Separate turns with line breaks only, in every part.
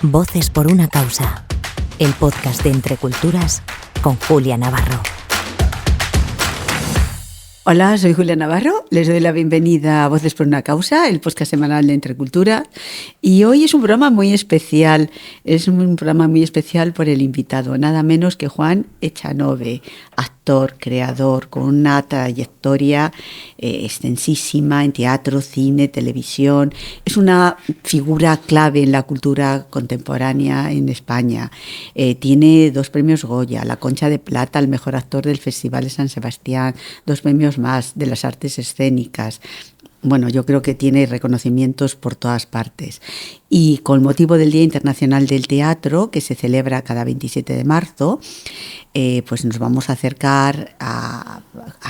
Voces por una causa, el podcast de Entre Culturas con Julia Navarro.
Hola, soy Julia Navarro, les doy la bienvenida a Voces por una causa, el podcast semanal de Entre Culturas. Y hoy es un programa muy especial, por el invitado, nada menos que Juan Echanove, actor, creador, con una trayectoria extensísima en teatro, cine, televisión. Es una figura clave en la cultura contemporánea en España. Tiene 2 premios Goya, la Concha de Plata al mejor actor del Festival de San Sebastián, 2 premios más de las artes escénicas. Bueno, yo creo que tiene reconocimientos por todas partes. Y con motivo del Día Internacional del Teatro, que se celebra cada 27 de marzo, pues nos vamos a acercar a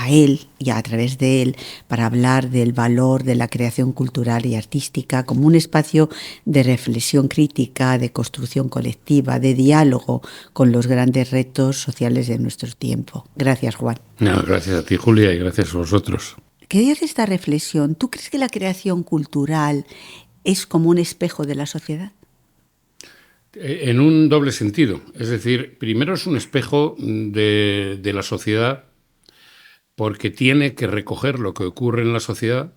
él y a través de él para hablar del valor de la creación cultural y artística como un espacio de reflexión crítica, de construcción colectiva, de diálogo con los grandes retos sociales de nuestro tiempo. Gracias, Juan.
No, gracias a ti, Julia, y gracias a vosotros.
Quería hacer esta reflexión. ¿Tú crees que la creación cultural es como un espejo de la sociedad?
En un doble sentido. Es decir, primero es un espejo de la sociedad porque tiene que recoger lo que ocurre en la sociedad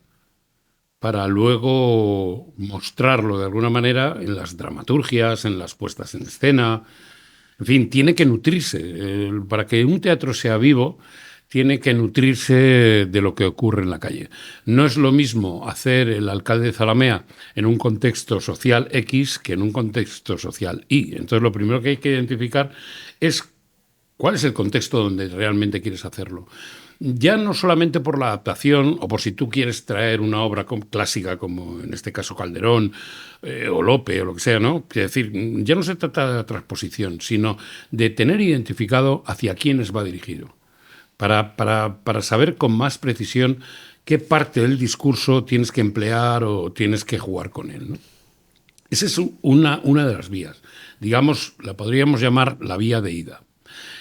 para luego mostrarlo de alguna manera en las dramaturgias, en las puestas en escena. En fin, tiene que nutrirse. Para que un teatro sea vivo, tiene que nutrirse de lo que ocurre en la calle. No es lo mismo hacer el alcalde de Zalamea en un contexto social X que en un contexto social Y. Entonces, lo primero que hay que identificar es cuál es el contexto donde realmente quieres hacerlo. Ya no solamente por la adaptación o por si tú quieres traer una obra clásica como en este caso Calderón o Lope o lo que sea, ¿no? Es decir, ya no se trata de transposición, sino de tener identificado hacia quiénes va dirigido. Para saber con más precisión qué parte del discurso tienes que emplear o tienes que jugar con él, ¿no? Esa es una de las vías. Digamos, la podríamos llamar la vía de ida.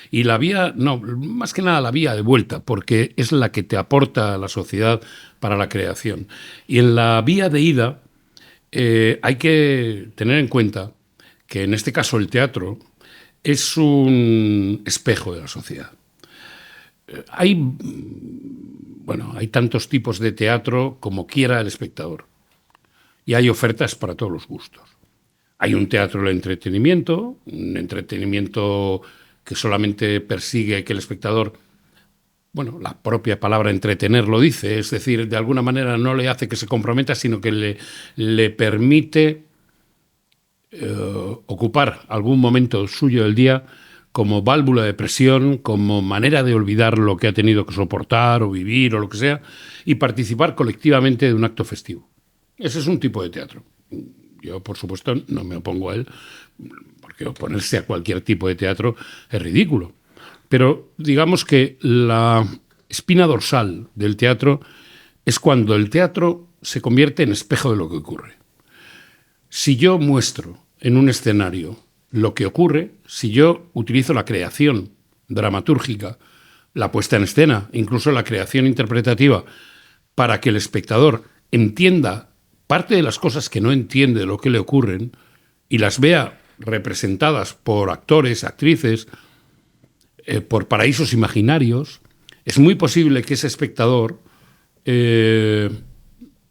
Y la vía, no, más que nada la vía de vuelta, porque es la que te aporta a la sociedad para la creación. Y en la vía de ida hay que tener en cuenta que en este caso el teatro es un espejo de la sociedad. Hay tantos tipos de teatro como quiera el espectador. Y hay ofertas para todos los gustos. Hay un teatro del entretenimiento, un entretenimiento que solamente persigue que el espectador, la propia palabra entretener lo dice, es decir, de alguna manera no le hace que se comprometa, sino que le permite ocupar algún momento suyo del día como válvula de presión, como manera de olvidar lo que ha tenido que soportar o vivir o lo que sea, y participar colectivamente de un acto festivo. Ese es un tipo de teatro. Yo, por supuesto, no me opongo a él, porque oponerse a cualquier tipo de teatro es ridículo. Pero digamos que la espina dorsal del teatro es cuando el teatro se convierte en espejo de lo que ocurre. Si yo muestro en un escenario lo que ocurre, si yo utilizo la creación dramatúrgica, la puesta en escena, incluso la creación interpretativa, para que el espectador entienda parte de las cosas que no entiende de lo que le ocurren y las vea representadas por actores, actrices, por paraísos imaginarios, es muy posible que ese espectador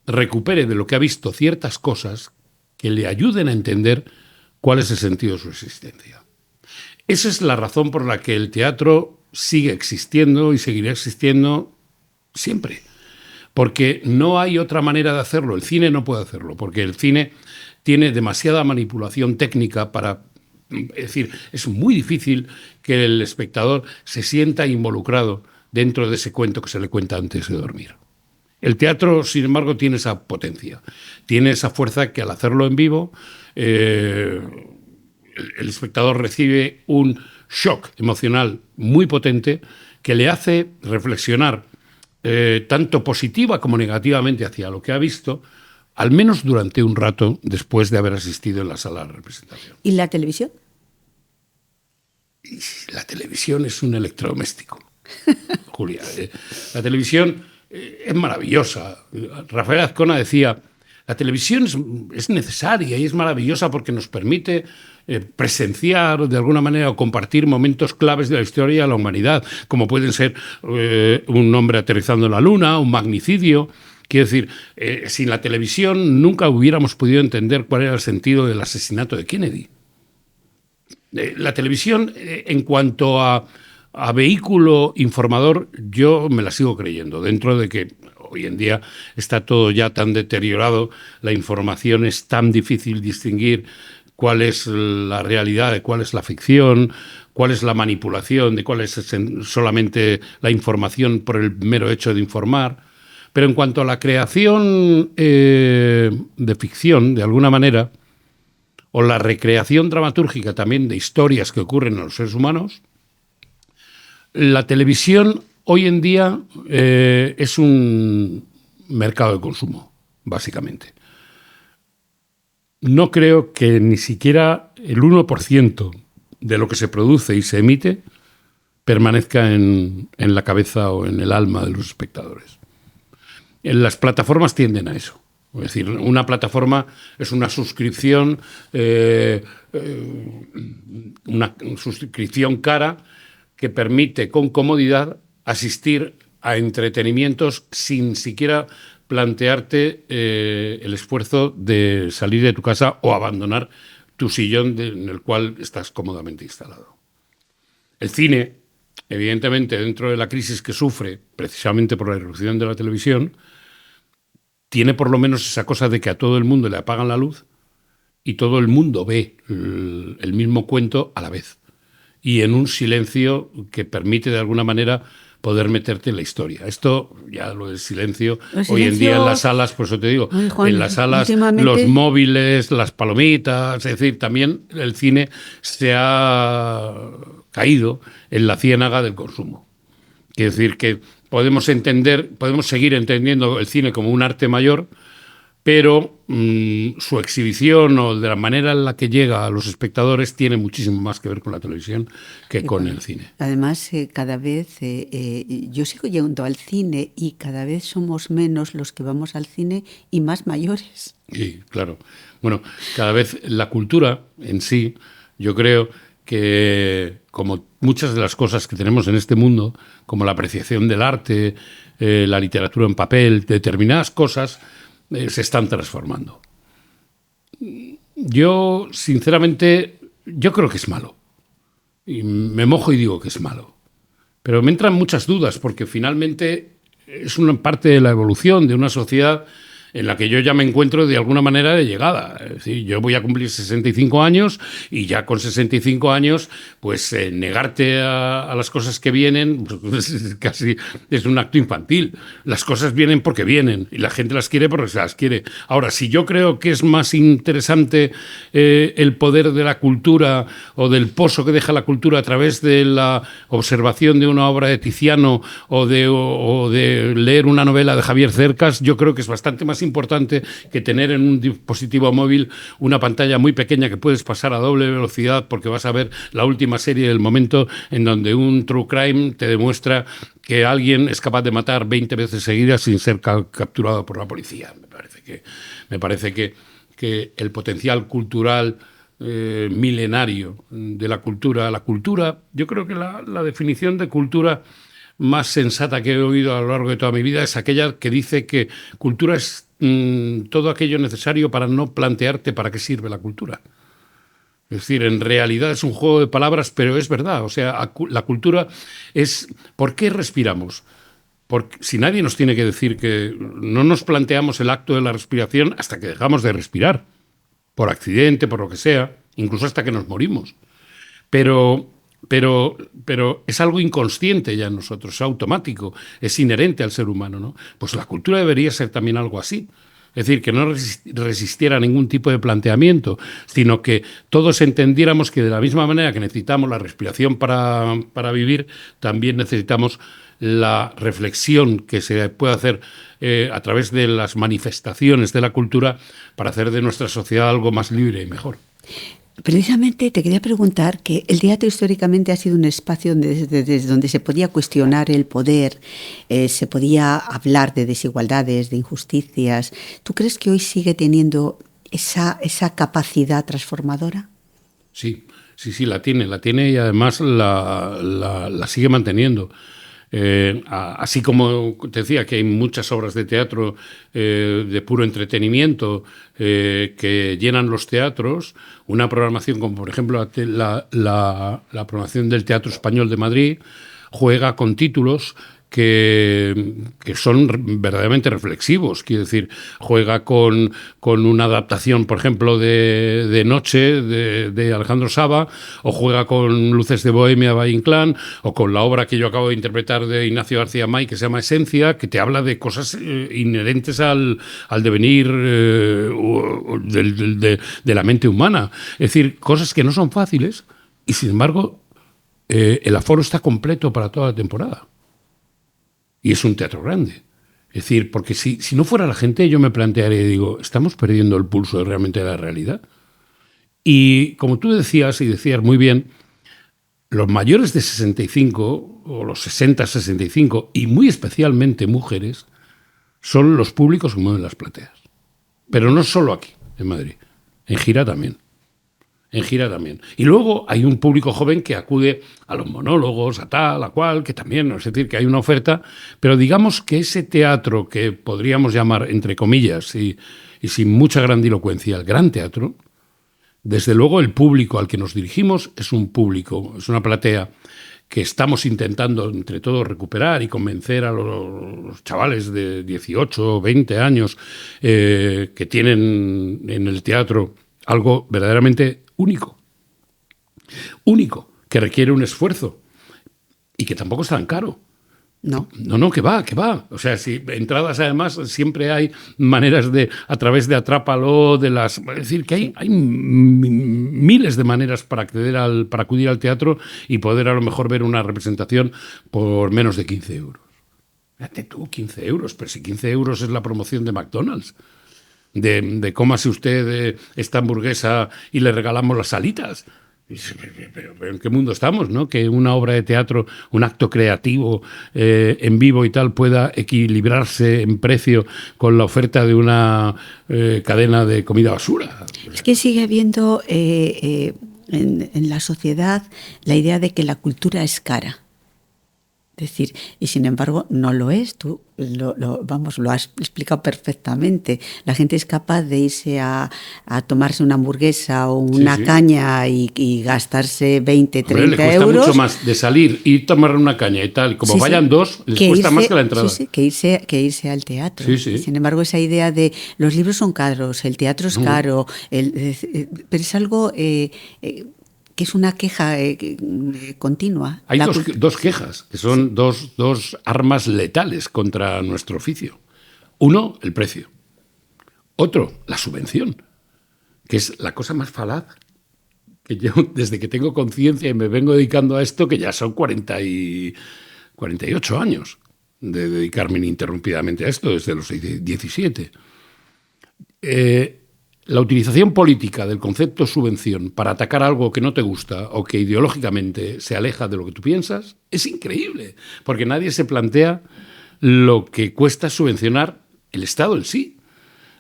recupere de lo que ha visto ciertas cosas que le ayuden a entender cuál es el sentido de su existencia. Esa es la razón por la que el teatro sigue existiendo y seguirá existiendo siempre. Porque no hay otra manera de hacerlo. El cine no puede hacerlo, porque el cine tiene demasiada manipulación técnica para... Es decir, es muy difícil que el espectador se sienta involucrado dentro de ese cuento que se le cuenta antes de dormir. El teatro, sin embargo, tiene esa potencia, tiene esa fuerza que al hacerlo en vivo, el espectador recibe un shock emocional muy potente que le hace reflexionar tanto positiva como negativamente hacia lo que ha visto, al menos durante un rato después de haber asistido en la sala de representación.
¿Y la televisión?
La televisión es un electrodoméstico, Julia. La televisión es maravillosa. Rafael Azcona decía, La televisión es necesaria y es maravillosa porque nos permite presenciar de alguna manera o compartir momentos claves de la historia de la humanidad, como pueden ser un hombre aterrizando en la luna, un magnicidio. Quiero decir, sin la televisión nunca hubiéramos podido entender cuál era el sentido del asesinato de Kennedy. La televisión, en cuanto a vehículo informador, yo me la sigo creyendo, dentro de que hoy en día está todo ya tan deteriorado, la información es tan difícil distinguir cuál es la realidad, de cuál es la ficción, cuál es la manipulación, de cuál es solamente la información por el mero hecho de informar. Pero en cuanto a la creación de ficción, de alguna manera, o la recreación dramatúrgica también de historias que ocurren a los seres humanos, la televisión hoy en día es un mercado de consumo, básicamente. No creo que ni siquiera el 1% de lo que se produce y se emite permanezca en la cabeza o en el alma de los espectadores. Las plataformas tienden a eso. Es decir, una plataforma es una suscripción, cara que permite con comodidad asistir a entretenimientos sin siquiera plantearte el esfuerzo de salir de tu casa o abandonar tu sillón en el cual estás cómodamente instalado. El cine, evidentemente, dentro de la crisis que sufre precisamente por la irrupción de la televisión, tiene por lo menos esa cosa de que a todo el mundo le apagan la luz y todo el mundo ve el mismo cuento a la vez y en un silencio que permite de alguna manera poder meterte en la historia. Esto, ya lo del silencio, hoy en día en las salas, por eso te digo,
ay, Juan,
en las salas, los móviles, las palomitas, es decir, también el cine se ha caído en la ciénaga del consumo. Quiere decir que podemos seguir entendiendo el cine como un arte mayor, pero su exhibición o de la manera en la que llega a los espectadores tiene muchísimo más que ver con la televisión que con el cine.
Además, cada vez yo sigo yendo al cine y cada vez somos menos los que vamos al cine y más mayores.
Sí, claro. Bueno, cada vez la cultura en sí, yo creo que como muchas de las cosas que tenemos en este mundo, como la apreciación del arte, la literatura en papel, determinadas cosas se están transformando. Yo, sinceramente, yo creo que es malo. Y me mojo y digo que es malo. Pero me entran muchas dudas, porque finalmente es una parte de la evolución de una sociedad en la que yo ya me encuentro de alguna manera de llegada. Es decir, yo voy a cumplir 65 años y ya con 65 años, pues negarte a las cosas que vienen, pues, casi es un acto infantil. Las cosas vienen porque vienen y la gente las quiere porque se las quiere. Ahora, si yo creo que es más interesante el poder de la cultura o del pozo que deja la cultura a través de la observación de una obra de Tiziano o de leer una novela de Javier Cercas, yo creo que es bastante más importante que tener en un dispositivo móvil una pantalla muy pequeña que puedes pasar a doble velocidad porque vas a ver la última serie del momento en donde un true crime te demuestra que alguien es capaz de matar 20 veces seguidas sin ser capturado por la policía. Me parece que el potencial cultural milenario de la cultura, yo creo que la definición de cultura más sensata que he oído a lo largo de toda mi vida es aquella que dice que cultura es todo aquello necesario para no plantearte para qué sirve la cultura. Es decir, en realidad es un juego de palabras, pero es verdad. O sea, la cultura es ¿por qué respiramos? Porque si nadie nos tiene que decir que no nos planteamos el acto de la respiración hasta que dejamos de respirar, por accidente, por lo que sea, incluso hasta que nos morimos. Pero es algo inconsciente ya en nosotros, es automático, es inherente al ser humano, ¿no? Pues la cultura debería ser también algo así. Es decir, que no resistiera a ningún tipo de planteamiento, sino que todos entendiéramos que de la misma manera que necesitamos la respiración para vivir, también necesitamos la reflexión que se puede hacer a través de las manifestaciones de la cultura para hacer de nuestra sociedad algo más libre y mejor.
Precisamente te quería preguntar que el teatro históricamente ha sido un espacio desde donde se podía cuestionar el poder, se podía hablar de desigualdades, de injusticias. ¿Tú crees que hoy sigue teniendo esa capacidad transformadora?
Sí, la tiene y además la sigue manteniendo. Así como te decía que hay muchas obras de teatro de puro entretenimiento que llenan los teatros, una programación como por ejemplo la programación del Teatro Español de Madrid juega con títulos que son verdaderamente reflexivos. Quiero decir, juega con una adaptación, por ejemplo, de Noche, de Alejandro Saba, o juega con Luces de Bohemia, Valle Inclán, o con la obra que yo acabo de interpretar de Ignacio García May, que se llama Esencia, que te habla de cosas inherentes al devenir de la mente humana. Es decir, cosas que no son fáciles, y sin embargo, el aforo está completo para toda la temporada. Y es un teatro grande. Es decir, porque si no fuera la gente, yo me plantearía y digo, ¿estamos perdiendo el pulso realmente de la realidad? Y como tú decías, y decías muy bien, los mayores de 65, o los 60, 65, y muy especialmente mujeres, son los públicos que mueven las plateas. Pero no solo aquí, en Madrid, en gira también. Y luego hay un público joven que acude a los monólogos, a tal, a cual, que también, es decir, que hay una oferta, pero digamos que ese teatro que podríamos llamar, entre comillas, y sin mucha grandilocuencia, el gran teatro, desde luego el público al que nos dirigimos es un público, es una platea que estamos intentando entre todos recuperar y convencer a los chavales de 18 o 20 años que tienen en el teatro algo verdaderamente único, que requiere un esfuerzo y que tampoco es tan caro.
No,
que va. O sea, si entradas además siempre hay maneras a través de Atrápalo, es decir, que hay miles de maneras para acudir al teatro y poder a lo mejor ver una representación por menos de 15 euros. Fíjate tú, 15 euros, pero si 15 euros es la promoción de McDonald's. De cómase usted esta hamburguesa y le regalamos las alitas. Pero ¿en qué mundo estamos, no? Que una obra de teatro, un acto creativo en vivo y tal pueda equilibrarse en precio con la oferta de una cadena de comida basura.
Es que sigue habiendo en la sociedad la idea de que la cultura es cara. Es decir, y sin embargo no lo es. Tú lo has explicado perfectamente. La gente es capaz de irse a tomarse una hamburguesa o una caña y gastarse 20, 30 euros.
Le cuesta mucho más de salir y tomar una caña y tal. Como vayan dos, les cuesta más que la entrada.
Que irse al teatro. Sin embargo, esa idea de los libros son caros, el teatro es caro, pero es algo... que es una queja continua.
Hay dos quejas, que son dos armas letales contra nuestro oficio. Uno, el precio. Otro, la subvención, que es la cosa más falaz. Que yo, desde que tengo conciencia y me vengo dedicando a esto, que ya son 48 años de dedicarme ininterrumpidamente a esto, desde los 17. La utilización política del concepto subvención para atacar algo que no te gusta o que ideológicamente se aleja de lo que tú piensas es increíble, porque nadie se plantea lo que cuesta subvencionar el Estado en sí.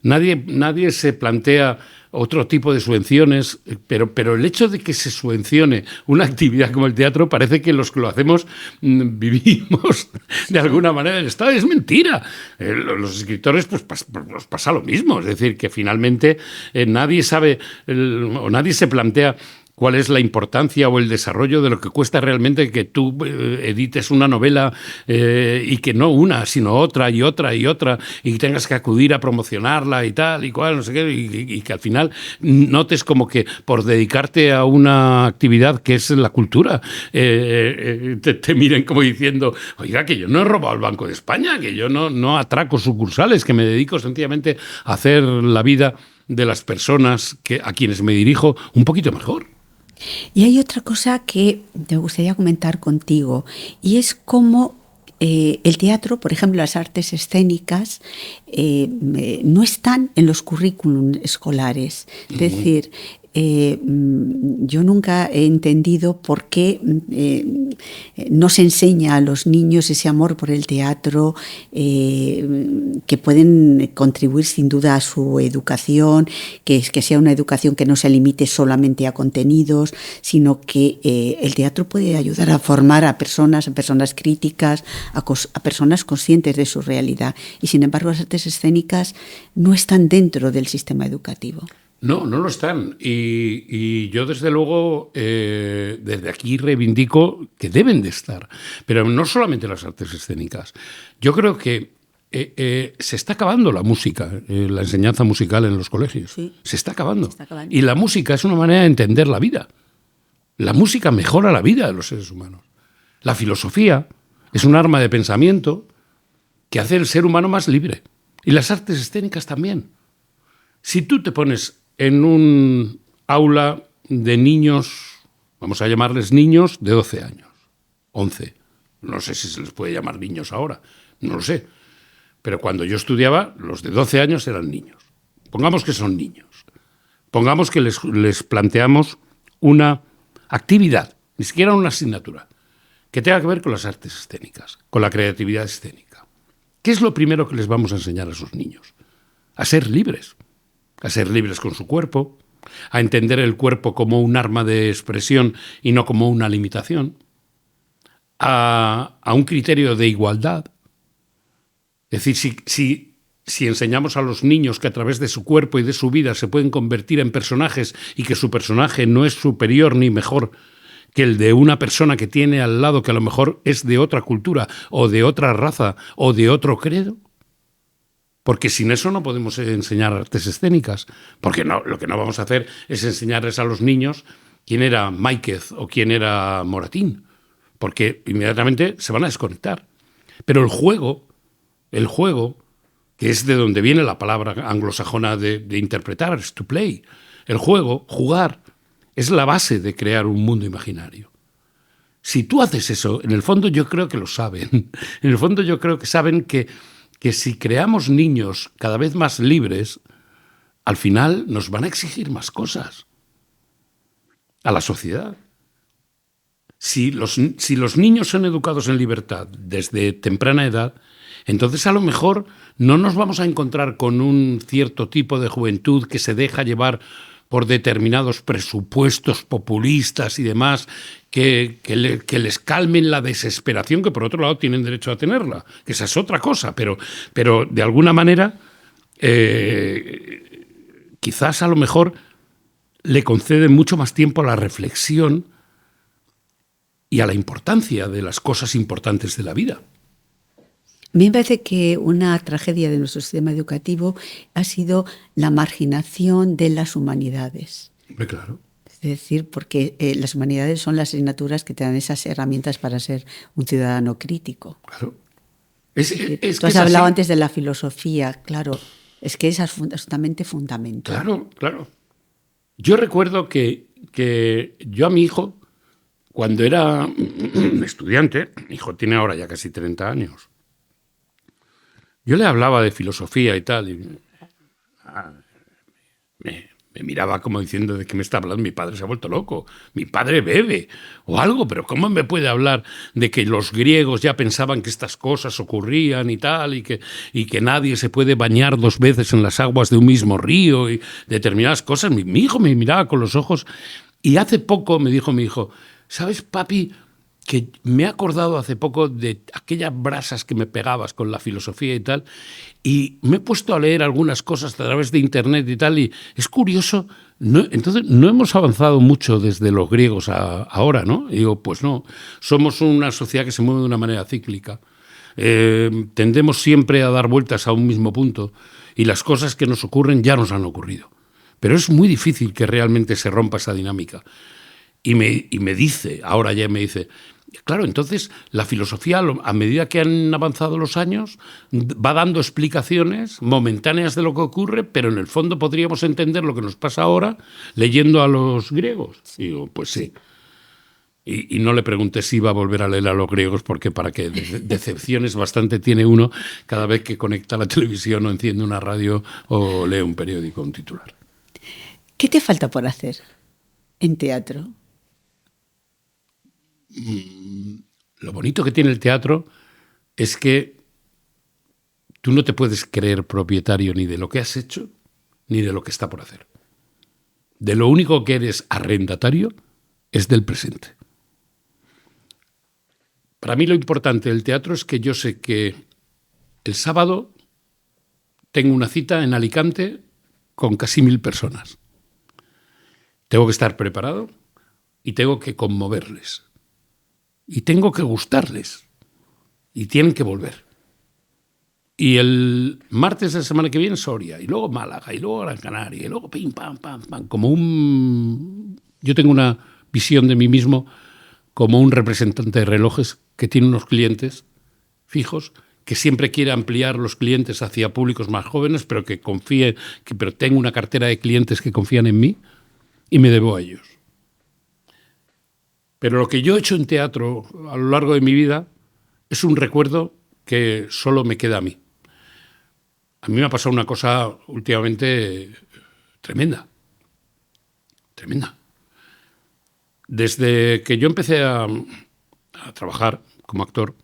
Nadie se plantea otro tipo de subvenciones, pero el hecho de que se subvencione una actividad como el teatro parece que los que lo hacemos vivimos de alguna manera el Estado. Es mentira. Los escritores pues nos pasa lo mismo. Es decir, que finalmente nadie sabe o nadie se plantea cuál es la importancia o el desarrollo de lo que cuesta realmente que tú edites una novela y que no una, sino otra y otra y otra, y tengas que acudir a promocionarla y tal y cual, no sé qué, y que al final notes como que por dedicarte a una actividad que es la cultura, te miren como diciendo, oiga, que yo no he robado el Banco de España, que yo no atraco sucursales, que me dedico sencillamente a hacer la vida de las personas a quienes me dirijo un poquito mejor.
Y hay otra cosa que me gustaría comentar contigo, y es cómo el teatro, por ejemplo, las artes escénicas, no están en los currículum escolares. Es decir, yo nunca he entendido por qué no se enseña a los niños ese amor por el teatro, que pueden contribuir sin duda a su educación, que sea una educación que no se limite solamente a contenidos, sino que el teatro puede ayudar a formar a personas críticas, a personas conscientes de su realidad. Y sin embargo, las artes escénicas no están dentro del sistema educativo.
No, no lo están. Y yo, desde luego, desde aquí reivindico que deben de estar. Pero no solamente las artes escénicas. Yo creo que se está acabando la música, la enseñanza musical en los colegios.
Sí.
Se está acabando.
Se está acabando.
Y la música es una manera de entender la vida. La música mejora la vida de los seres humanos. La filosofía es un arma de pensamiento que hace el ser humano más libre. Y las artes escénicas también. Si tú te pones en un aula de niños, vamos a llamarles niños de 12 años, 11, no sé si se les puede llamar niños ahora, no lo sé, pero cuando yo estudiaba, los de 12 años eran niños. Pongamos que son niños. Pongamos que les planteamos una actividad, ni siquiera una asignatura, que tenga que ver con las artes escénicas, con la creatividad escénica. ¿Qué es lo primero que les vamos a enseñar a esos niños? A ser libres con su cuerpo, a entender el cuerpo como un arma de expresión y no como una limitación, a un criterio de igualdad. Es decir, si enseñamos a los niños que a través de su cuerpo y de su vida se pueden convertir en personajes y que su personaje no es superior ni mejor que el de una persona que tiene al lado que a lo mejor es de otra cultura o de otra raza o de otro credo, porque sin eso no podemos enseñar artes escénicas, porque no, lo que no vamos a hacer es enseñarles a los niños quién era Máiquez o quién era Moratín, porque inmediatamente se van a desconectar. Pero el juego, que es de donde viene la palabra anglosajona de interpretar, es to play, el juego, jugar, es la base de crear un mundo imaginario. Si tú haces eso, en el fondo yo creo que lo saben, en el fondo yo creo que saben que si creamos niños cada vez más libres, al final nos van a exigir más cosas a la sociedad. Si los niños son educados en libertad desde temprana edad, entonces a lo mejor no nos vamos a encontrar con un cierto tipo de juventud que se deja llevar por determinados presupuestos populistas y demás, que les calmen la desesperación, que por otro lado tienen derecho a tenerla, que esa es otra cosa, pero de alguna manera quizás a lo mejor le conceden mucho más tiempo a la reflexión y a la importancia de las cosas importantes de la vida.
A mí me parece que una tragedia de nuestro sistema educativo ha sido la marginación de las humanidades.
Claro.
Es decir, porque las humanidades son las asignaturas que te dan esas herramientas para ser un ciudadano crítico.
Claro.
Tú has hablado antes de la filosofía, claro. Es que esa es absolutamente fundamental.
Claro, claro. Yo recuerdo que yo a mi hijo, cuando era estudiante, mi hijo tiene ahora ya casi 30 años, yo le hablaba de filosofía y tal, y me miraba como diciendo de qué me está hablando, mi padre se ha vuelto loco, mi padre bebe o algo, pero ¿cómo me puede hablar de que los griegos ya pensaban que estas cosas ocurrían y tal, y que nadie se puede bañar 2 veces en las aguas de un mismo río y determinadas cosas? Mi hijo me miraba con los ojos y hace poco me dijo mi hijo, ¿sabes, papi, que me he acordado hace poco de aquellas brasas que me pegabas con la filosofía y tal, y me he puesto a leer algunas cosas a través de internet y tal, y es curioso, entonces no hemos avanzado mucho desde los griegos a ahora, ¿no? Y digo, pues no, somos una sociedad que se mueve de una manera cíclica, tendemos siempre a dar vueltas a un mismo punto, y las cosas que nos ocurren ya nos han ocurrido. Pero es muy difícil que realmente se rompa esa dinámica. Y me dice, ahora ya me dice, claro, entonces la filosofía, a medida que han avanzado los años, va dando explicaciones momentáneas de lo que ocurre, pero en el fondo podríamos entender lo que nos pasa ahora leyendo a los griegos. Y digo, pues sí. Y no le pregunté si iba a volver a leer a los griegos, porque para que decepciones bastante tiene uno cada vez que conecta la televisión o enciende una radio o lee un periódico, un titular.
¿Qué te falta por hacer en teatro?
Lo bonito que tiene el teatro es que tú no te puedes creer propietario ni de lo que has hecho ni de lo que está por hacer. De lo único que eres arrendatario es del presente. Para mí lo importante del teatro es que yo sé que el sábado tengo una cita en Alicante con casi 1000 personas. Tengo que estar preparado y tengo que conmoverles. Y tengo que gustarles. Y tienen que volver. Y el martes de la semana que viene Soria, y luego Málaga, y luego Gran Canaria, y luego pim, pam, pam, pam. Yo tengo una visión de mí mismo como un representante de relojes que tiene unos clientes fijos, que siempre quiere ampliar los clientes hacia públicos más jóvenes, pero que pero tengo una cartera de clientes que confían en mí y me debo a ellos. Pero lo que yo he hecho en teatro a lo largo de mi vida es un recuerdo que solo me queda a mí. A mí me ha pasado una cosa últimamente tremenda. Tremenda. Desde que yo empecé a trabajar como actor,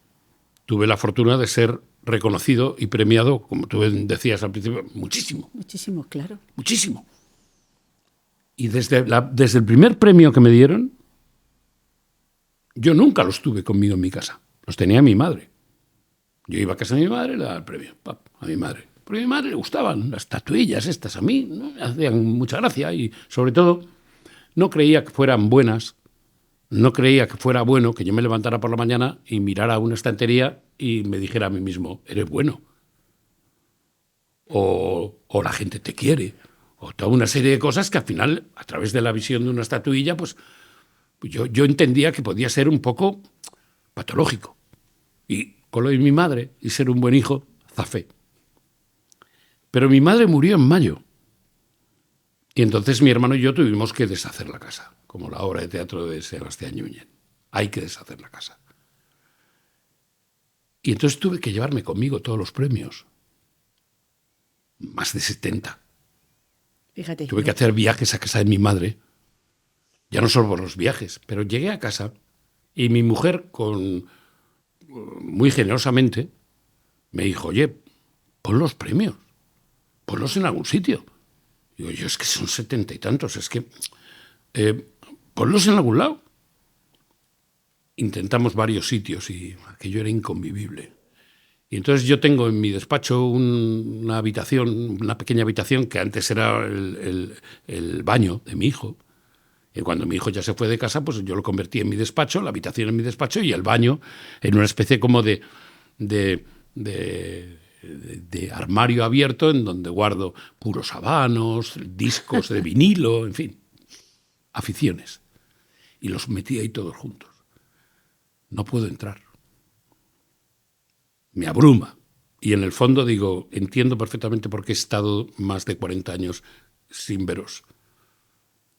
tuve la fortuna de ser reconocido y premiado, como tú decías al principio, muchísimo.
Muchísimo, claro.
Muchísimo. Y desde el primer premio que me dieron, yo nunca los tuve conmigo en mi casa. Los tenía mi madre. Yo iba a casa de mi madre y le daba el premio. A mi madre. Porque a mi madre le gustaban las estatuillas estas. A mí no me hacían mucha gracia. Y sobre todo, no creía que fueran buenas. No creía que fuera bueno que yo me levantara por la mañana y mirara una estantería y me dijera a mí mismo, eres bueno. O la gente te quiere. O toda una serie de cosas que al final, a través de la visión de una estatuilla, pues yo entendía que podía ser un poco patológico. Y con lo de mi madre y ser un buen hijo, zafé. Pero mi madre murió en mayo. Y entonces mi hermano y yo tuvimos que deshacer la casa, como la obra de teatro de Sebastián Yáñez. Hay que deshacer la casa. Y entonces tuve que llevarme conmigo todos los premios. Más de 70.
Fíjate.
Tuve que hacer viajes a casa de mi madre. Ya no solo por los viajes, pero llegué a casa y mi mujer, muy generosamente, me dijo, oye, pon los premios, ponlos en algún sitio. Digo, yo es que son 70 y tantos, es que ponlos en algún lado. Intentamos varios sitios y aquello era inconvivible. Y entonces yo tengo en mi despacho una habitación, una pequeña habitación que antes era el baño de mi hijo. Y cuando mi hijo ya se fue de casa, pues yo lo convertí en mi despacho, la habitación en mi despacho y el baño en una especie como de armario abierto en donde guardo puros habanos, discos de vinilo, en fin, aficiones. Y los metí ahí todos juntos. No puedo entrar. Me abruma. Y en el fondo digo, entiendo perfectamente por qué he estado más de 40 años sin veros.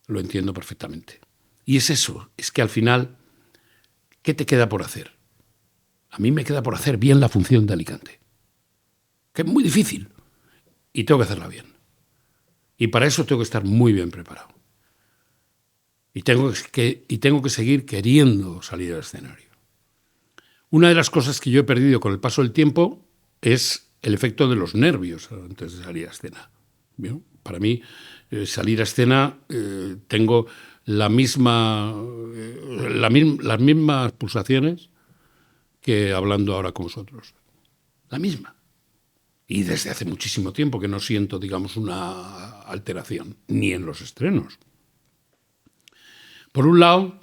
Lo entiendo perfectamente. Y es eso, es que al final, ¿qué te queda por hacer? A mí me queda por hacer bien la función de Alicante, que es muy difícil, y tengo que hacerla bien. Y para eso tengo que estar muy bien preparado. Y tengo que seguir queriendo salir al escenario. Una de las cosas que yo he perdido con el paso del tiempo es el efecto de los nervios antes de salir a escena. ¿Bien? Para mí, salir a escena, tengo las mismas pulsaciones que hablando ahora con vosotros. La misma. Y desde hace muchísimo tiempo que no siento, digamos, una alteración, ni en los estrenos. Por un lado,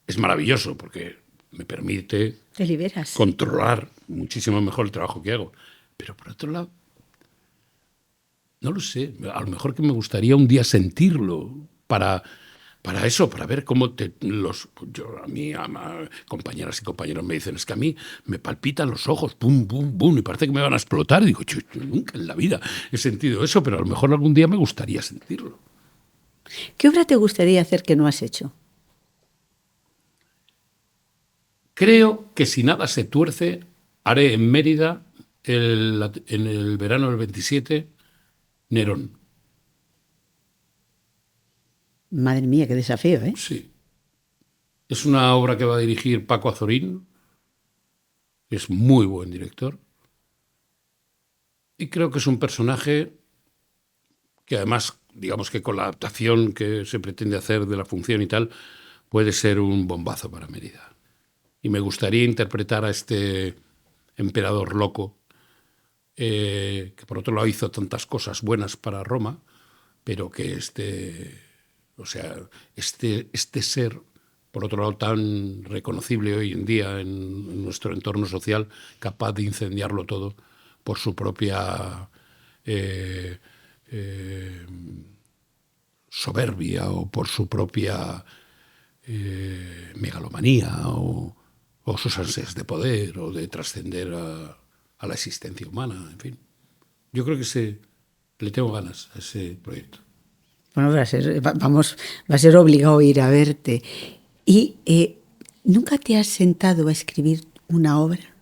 es maravilloso porque me permite
te liberas,
controlar muchísimo mejor el trabajo que hago. Pero por otro lado, no lo sé, a lo mejor que me gustaría un día sentirlo para eso, para ver cómo compañeras y compañeros me dicen, es que a mí me palpitan los ojos, pum, pum, pum, y parece que me van a explotar. Y digo, yo nunca en la vida he sentido eso, pero a lo mejor algún día me gustaría sentirlo.
¿Qué obra te gustaría hacer que no has hecho?
Creo que si nada se tuerce, haré en Mérida, en el verano del 27, Nerón.
Madre mía, qué desafío, ¿eh?
Sí. Es una obra que va a dirigir Paco Azorín. Es muy buen director. Y creo que es un personaje que además, digamos que con la adaptación que se pretende hacer de la función y tal, puede ser un bombazo para Mérida. Y me gustaría interpretar a este emperador loco, que por otro lado hizo tantas cosas buenas para Roma, pero que este ser, por otro lado, tan reconocible hoy en día en nuestro entorno social, capaz de incendiarlo todo por su propia soberbia o por su propia megalomanía o sus ansias de poder o de trascender a la existencia humana, en fin. Yo creo que le tengo ganas a ese proyecto.
Bueno, va a ser obligado ir a verte. ¿Y nunca te has sentado a escribir una obra?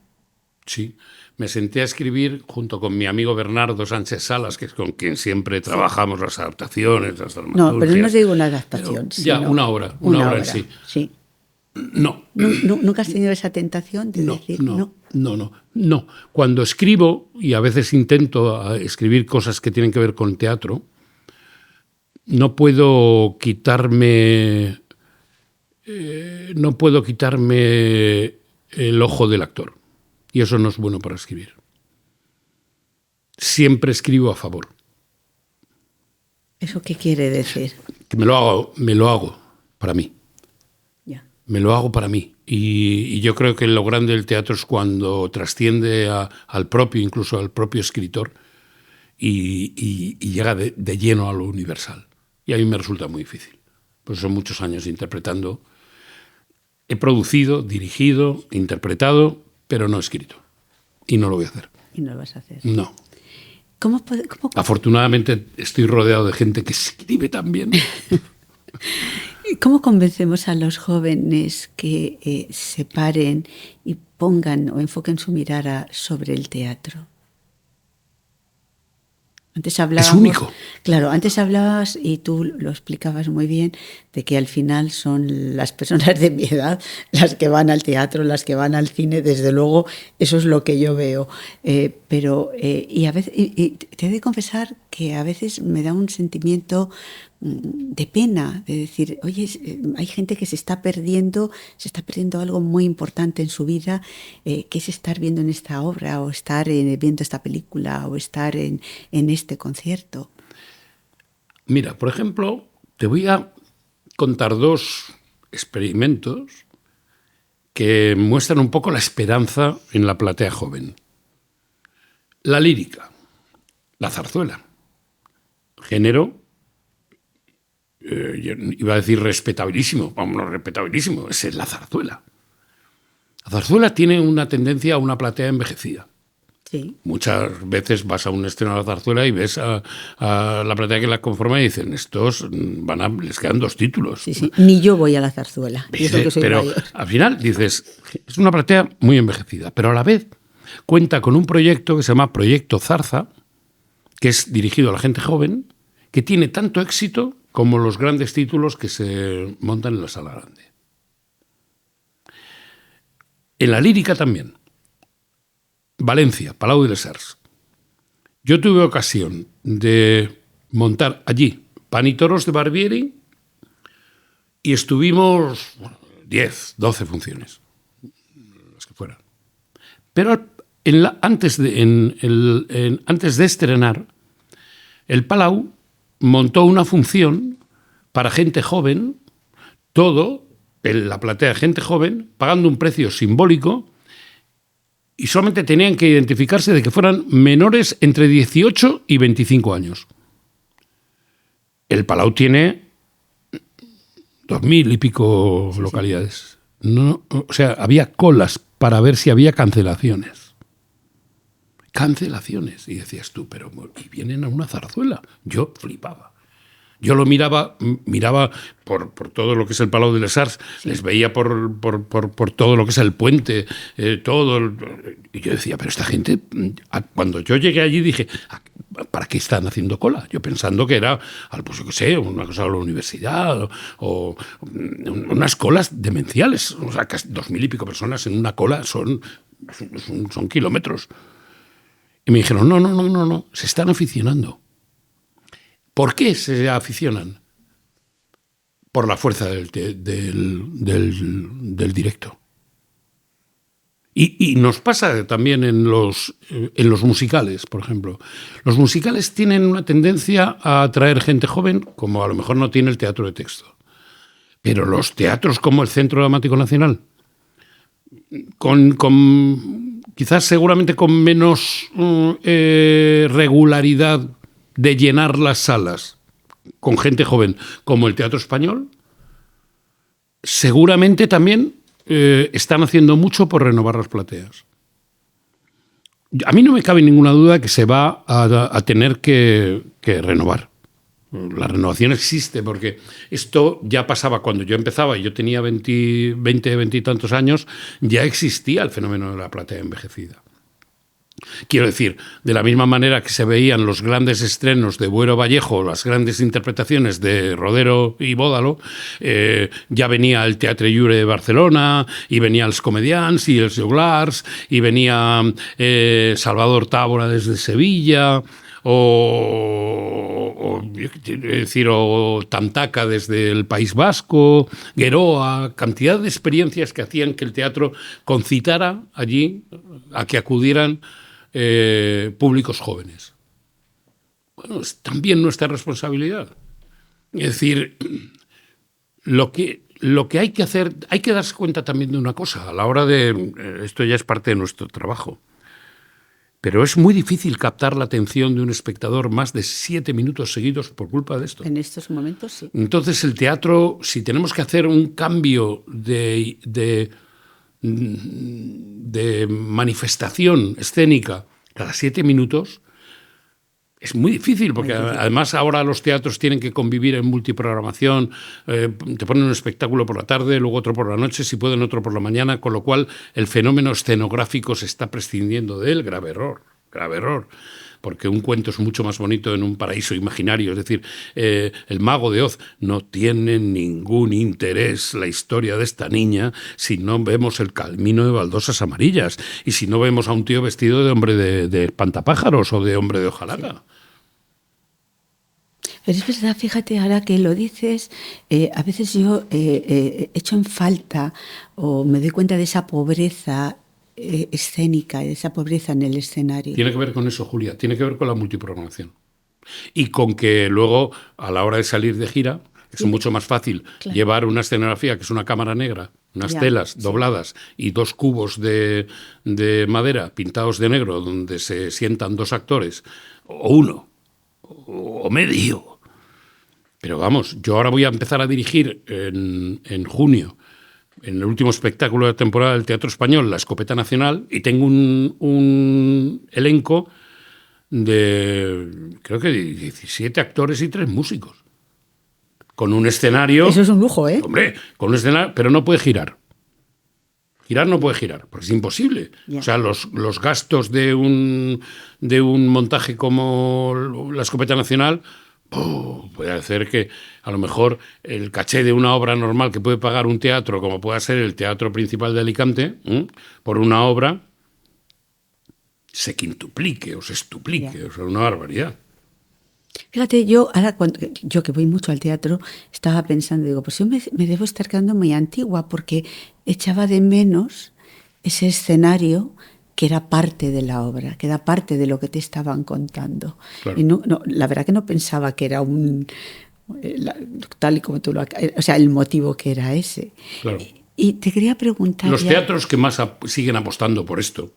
Sí, me senté a escribir junto con mi amigo Bernardo Sánchez Salas, que es con quien siempre trabajamos las adaptaciones, las dramaturgias.
No, pero no digo una adaptación.
Ya, una obra en sí.
Sí.
No.
¿Nunca has tenido esa tentación de decir no?
No. Cuando escribo, y a veces intento escribir cosas que tienen que ver con teatro, no puedo quitarme el ojo del actor. Y eso no es bueno para escribir. Siempre escribo a favor.
¿Eso qué quiere decir?
Que me lo hago para mí.
Ya.
Me lo hago para mí. Y yo creo que lo grande del teatro es cuando trasciende incluso al propio escritor y llega de lleno a lo universal. Y a mí me resulta muy difícil. Pues son muchos años interpretando. He producido, dirigido, interpretado, pero no escrito. Y no lo voy a hacer.
¿Y no lo vas a hacer?
No.
¿Cómo?
Afortunadamente estoy rodeado de gente que escribe tan bien.
¿Cómo convencemos a los jóvenes que se paren y pongan o enfoquen su mirada sobre el teatro? Antes hablábamos,
es único.
Claro, antes hablabas y tú lo explicabas muy bien de que al final son las personas de mi edad las que van al teatro, las que van al cine, desde luego eso es lo que yo veo. Pero a veces, y te he de confesar que a veces me da un sentimiento de pena, de decir, oye, hay gente que se está perdiendo algo muy importante en su vida, que es estar viendo en esta obra o estar viendo esta película o estar en este concierto.
Mira, por ejemplo, te voy a contar 2 experimentos que muestran un poco la esperanza en la platea joven. La lírica, la zarzuela, género, iba a decir respetabilísimo, vámonos, respetabilísimo, esa es la zarzuela. La zarzuela tiene una tendencia a una platea envejecida.
Sí.
Muchas veces vas a un estreno de la zarzuela y ves a la platea que la conforma y dicen, estos les quedan 2 títulos.
Sí. Ni yo voy a la zarzuela.
Pero al final dices, es una platea muy envejecida, pero a la vez cuenta con un proyecto que se llama Proyecto Zarza, que es dirigido a la gente joven, que tiene tanto éxito como los grandes títulos que se montan en la sala grande. En la lírica también. Valencia, Palau de les Arts. Yo tuve ocasión de montar allí Pan y Toros de Barbieri y estuvimos 10, 12 funciones, las que fueran. Pero antes de estrenar, el Palau montó una función para gente joven, todo en la platea de gente joven, pagando un precio simbólico, y solamente tenían que identificarse de que fueran menores entre 18 y 25 años. El Palau tiene 2.000 y pico localidades. No, o sea, había colas para ver si había cancelaciones. Y decías tú, pero ¿y vienen a una zarzuela? Yo flipaba. Yo lo miraba por todo lo que es el Palau de les Arts, les veía por todo lo que es el puente, y yo decía, pero esta gente, cuando yo llegué allí dije, ¿para qué están haciendo cola? Yo pensando que era, pues yo qué sé, una cosa de la universidad o unas colas demenciales. O sea, casi 2.000 y pico personas en una cola son kilómetros. Y me dijeron, no, se están aficionando. ¿Por qué se aficionan? Por la fuerza del directo. Y nos pasa también en los musicales, por ejemplo. Los musicales tienen una tendencia a atraer gente joven, como a lo mejor no tiene el teatro de texto. Pero los teatros como el Centro Dramático Nacional, quizás seguramente con menos regularidad de llenar las salas con gente joven, como el Teatro Español, seguramente también están haciendo mucho por renovar las plateas. A mí no me cabe ninguna duda que se va a tener que renovar. La renovación existe porque esto ya pasaba cuando yo empezaba y yo tenía 20 y tantos años, ya existía el fenómeno de la platea envejecida. Quiero decir, de la misma manera que se veían los grandes estrenos de Buero Vallejo, las grandes interpretaciones de Rodero y Bódalo, ya venía el Teatre Lliure de Barcelona, y venía els Comediants y els Joglars, y venía Salvador Tábora desde Sevilla, o Tantaca desde el País Vasco, Geroa, cantidad de experiencias que hacían que el teatro concitara allí a que acudieran públicos jóvenes. Bueno, es también nuestra responsabilidad. Es decir, lo que hay que hacer, hay que darse cuenta también de una cosa, a la hora de, esto ya es parte de nuestro trabajo, pero es muy difícil captar la atención de un espectador más de 7 minutos seguidos por culpa de esto.
En estos momentos sí.
Entonces el teatro, si tenemos que hacer un cambio de manifestación escénica cada 7 minutos, es muy difícil, porque además ahora los teatros tienen que convivir en multiprogramación, te ponen un espectáculo por la tarde, luego otro por la noche, si pueden otro por la mañana, con lo cual el fenómeno escenográfico se está prescindiendo de él. Grave error, porque un cuento es mucho más bonito en un paraíso imaginario. Es decir, El Mago de Oz, no tiene ningún interés la historia de esta niña si no vemos el camino de baldosas amarillas y si no vemos a un tío vestido de hombre de espantapájaros o de hombre de hojalata. Sí.
Pero es verdad, fíjate, ahora que lo dices, a veces yo echo en falta o me doy cuenta de esa pobreza escénica, de esa pobreza en el escenario.
Tiene que ver con eso, Julia, tiene que ver con la multiprogramación. Y con que luego, a la hora de salir de gira, es mucho más fácil llevar una escenografía, que es una cámara negra, unas telas dobladas y 2 cubos de madera pintados de negro donde se sientan 2 actores, o 1, o medio. Pero vamos, yo ahora voy a empezar a dirigir en junio, en el último espectáculo de la temporada del Teatro Español, La Escopeta Nacional, y tengo un elenco de, creo que 17 actores y 3 músicos. Con un escenario...
Eso es un lujo, ¿eh?
Hombre, con un escenario, pero no puede girar. Girar no puede girar, porque es imposible. O sea, los gastos de un montaje como La Escopeta Nacional... puede hacer que a lo mejor el caché de una obra normal que puede pagar un teatro, como pueda ser el Teatro Principal de Alicante, por una obra, se quintuplique o se extuplique. O sea, una barbaridad.
Fíjate, yo que voy mucho al teatro, estaba pensando, digo, pues yo me debo estar quedando muy antigua, porque echaba de menos ese escenario que era parte de la obra, que era parte de lo que te estaban contando. Claro. Y la verdad que no pensaba que era tal y como tú lo... O sea, el motivo que era ese.
Claro.
Y te quería preguntar...
Los teatros que más siguen apostando por esto,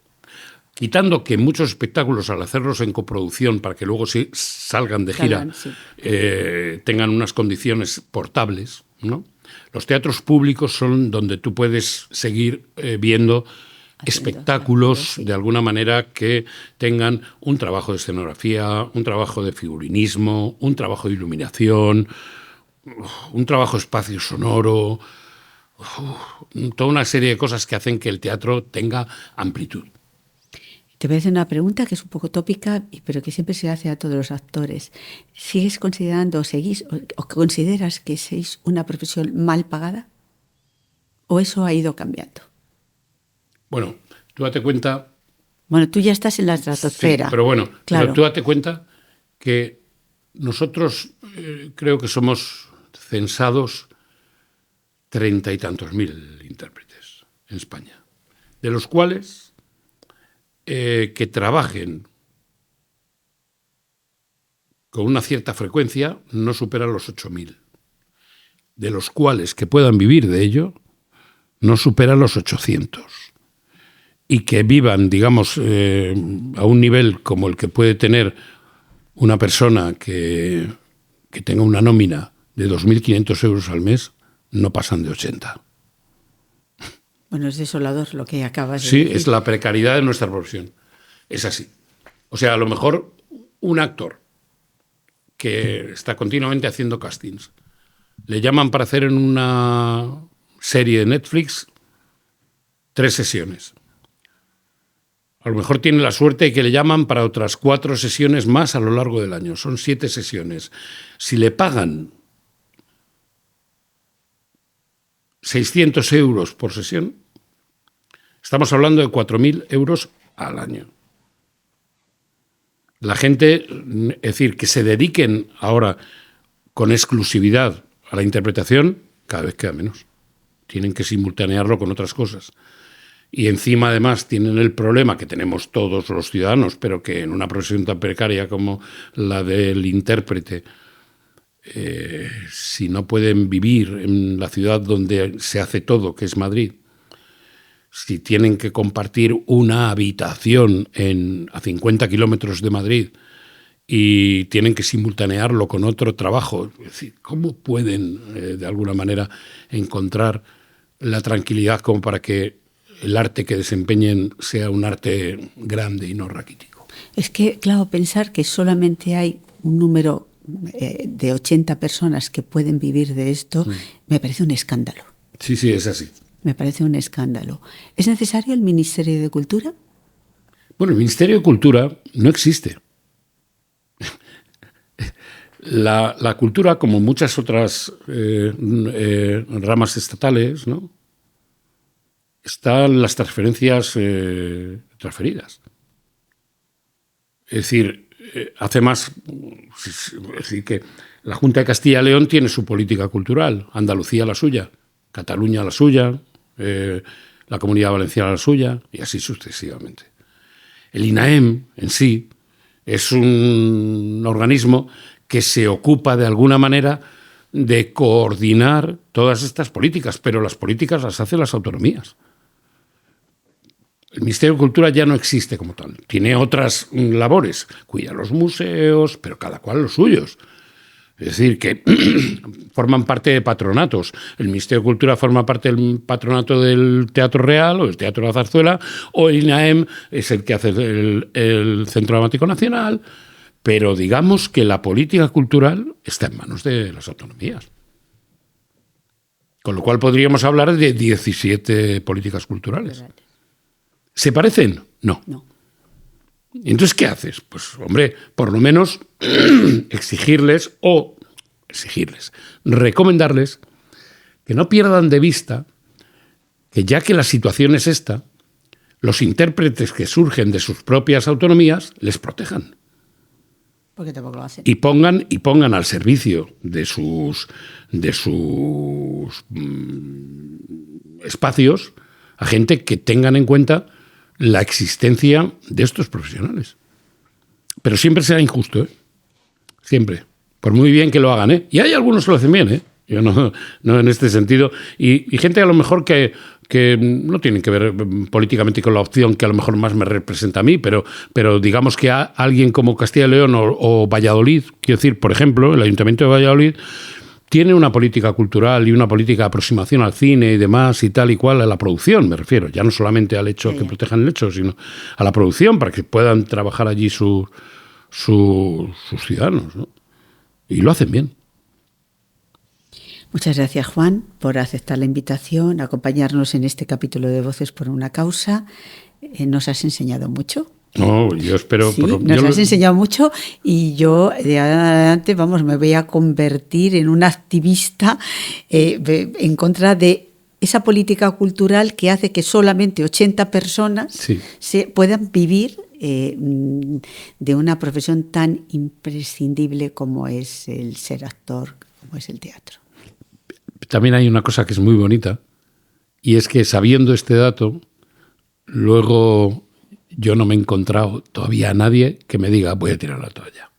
quitando que muchos espectáculos, al hacerlos en coproducción, para que luego salgan de gira, tengan unas condiciones portables, ¿no? Los teatros públicos son donde tú puedes seguir viendo espectáculos, de alguna manera, que tengan un trabajo de escenografía, un trabajo de figurinismo, un trabajo de iluminación, un trabajo de espacio sonoro, toda una serie de cosas que hacen que el teatro tenga amplitud.
Te voy a hacer una pregunta que es un poco tópica, pero que siempre se hace a todos los actores. ¿Sigues considerando, o consideras que sois una profesión mal pagada? ¿O eso ha ido cambiando?
Bueno, tú date cuenta...
Bueno, tú ya estás en la estratosfera.
Sí, pero bueno,
claro.
Pero tú date cuenta que nosotros creo que somos censados 30 y tantos mil intérpretes en España, de los cuales que trabajen con una cierta frecuencia no superan los 8.000, de los cuales que puedan vivir de ello no superan los 800, y que vivan, digamos, a un nivel como el que puede tener una persona que tenga una nómina de 2.500 euros al mes, no pasan de 80.
Bueno, es desolador lo que acabas de
decir.
decir.
Sí, es la precariedad de nuestra profesión. Es así. O sea, a lo mejor un actor que está continuamente haciendo castings, le llaman para hacer en una serie de Netflix 3 sesiones. A lo mejor tiene la suerte de que le llaman para otras 4 sesiones más a lo largo del año. Son 7 sesiones. Si le pagan 600 euros por sesión, estamos hablando de 4.000 euros al año. La gente, es decir, que se dediquen ahora con exclusividad a la interpretación, cada vez queda menos. Tienen que simultanearlo con otras cosas. Y encima, además, tienen el problema que tenemos todos los ciudadanos, pero que en una profesión tan precaria como la del intérprete, si no pueden vivir en la ciudad donde se hace todo, que es Madrid, si tienen que compartir una habitación a 50 kilómetros de Madrid y tienen que simultanearlo con otro trabajo, es decir, ¿cómo pueden, de alguna manera, encontrar la tranquilidad como para que el arte que desempeñen sea un arte grande y no raquítico?
Es que, claro, pensar que solamente hay un número de 80 personas que pueden vivir de esto, me parece un escándalo.
Sí, sí, es así.
Me parece un escándalo. ¿Es necesario el Ministerio de Cultura?
Bueno, el Ministerio de Cultura no existe. La cultura, como muchas otras ramas estatales, ¿no?, están las transferencias transferidas. Es decir, hace más... Es decir, que la Junta de Castilla y León tiene su política cultural, Andalucía la suya, Cataluña la suya, la Comunidad Valenciana la suya, y así sucesivamente. El INAEM en sí es un organismo que se ocupa de alguna manera de coordinar todas estas políticas, pero las políticas las hacen las autonomías. El Ministerio de Cultura ya no existe como tal. Tiene otras labores, cuida los museos, pero cada cual los suyos. Es decir, que forman parte de patronatos. El Ministerio de Cultura forma parte del patronato del Teatro Real o del Teatro de la Zarzuela, o el INAEM es el que hace el Centro Dramático Nacional, pero digamos que la política cultural está en manos de las autonomías. Con lo cual podríamos hablar de 17 políticas culturales. ¿Se parecen? No. Entonces, ¿qué haces? Pues, hombre, por lo menos recomendarles que no pierdan de vista que, ya que la situación es esta, los intérpretes que surgen de sus propias autonomías les protejan.
Porque tampoco lo hacen.
Y pongan al servicio de sus espacios a gente que tengan en cuenta la existencia de estos profesionales. Pero siempre será injusto, ¿eh? Siempre. Por muy bien que lo hagan, ¿eh? Y hay algunos que lo hacen bien, ¿eh? Yo no en este sentido. Y gente a lo mejor que no tienen que ver políticamente con la opción que a lo mejor más me representa a mí, pero digamos que alguien como Castilla y León o Valladolid, quiero decir, por ejemplo, el Ayuntamiento de Valladolid tiene una política cultural y una política de aproximación al cine y demás y tal y cual, a la producción me refiero, ya no solamente al hecho que protejan el hecho, sino a la producción para que puedan trabajar allí sus ciudadanos, ¿no? Y lo hacen bien.
Muchas gracias, Juan, por aceptar la invitación, acompañarnos en este capítulo de Voces por una Causa. Nos has enseñado mucho.
No, yo espero...
Sí, nos has enseñado mucho y yo de ahora en adelante, me voy a convertir en una activista en contra de esa política cultural que hace que solamente 80 personas se puedan vivir de una profesión tan imprescindible como es el ser actor, como es el teatro.
También hay una cosa que es muy bonita, y es que sabiendo este dato, luego yo no me he encontrado todavía a nadie que me diga voy a tirar la toalla.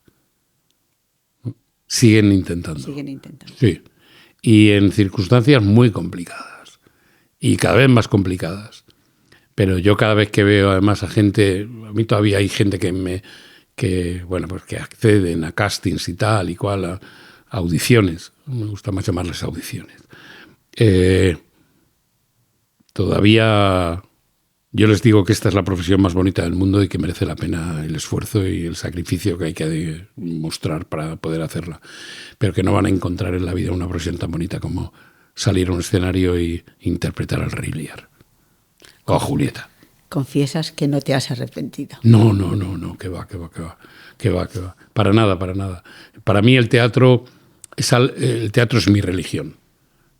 Siguen intentando. Sí. Y en circunstancias muy complicadas. Y cada vez más complicadas. Pero yo cada vez que veo además a gente, a mí todavía hay gente que acceden a castings y tal y cual, a audiciones. Me gusta más llamarles audiciones. Todavía yo les digo que esta es la profesión más bonita del mundo y que merece la pena el esfuerzo y el sacrificio que hay que mostrar para poder hacerla. Pero que no van a encontrar en la vida una profesión tan bonita como salir a un escenario e interpretar al Rey Lear o a Julieta.
¿Confiesas que no te has arrepentido?
No, que va. Para nada. Para mí el teatro es mi religión.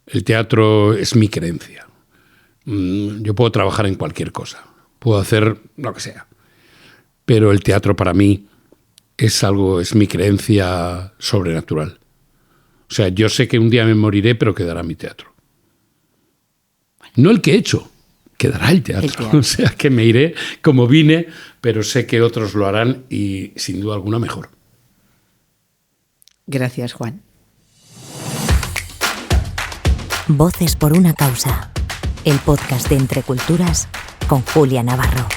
El teatro es mi creencia. Yo puedo trabajar en cualquier cosa, puedo hacer lo que sea, pero el teatro para mí es mi creencia sobrenatural. O sea, yo sé que un día me moriré, pero quedará mi teatro. No el que he hecho, quedará el teatro. O sea, que me iré como vine, pero sé que otros lo harán y sin duda alguna mejor.
Gracias, Juan.
Voces por una Causa, el podcast de Entre Culturas con Julia Navarro.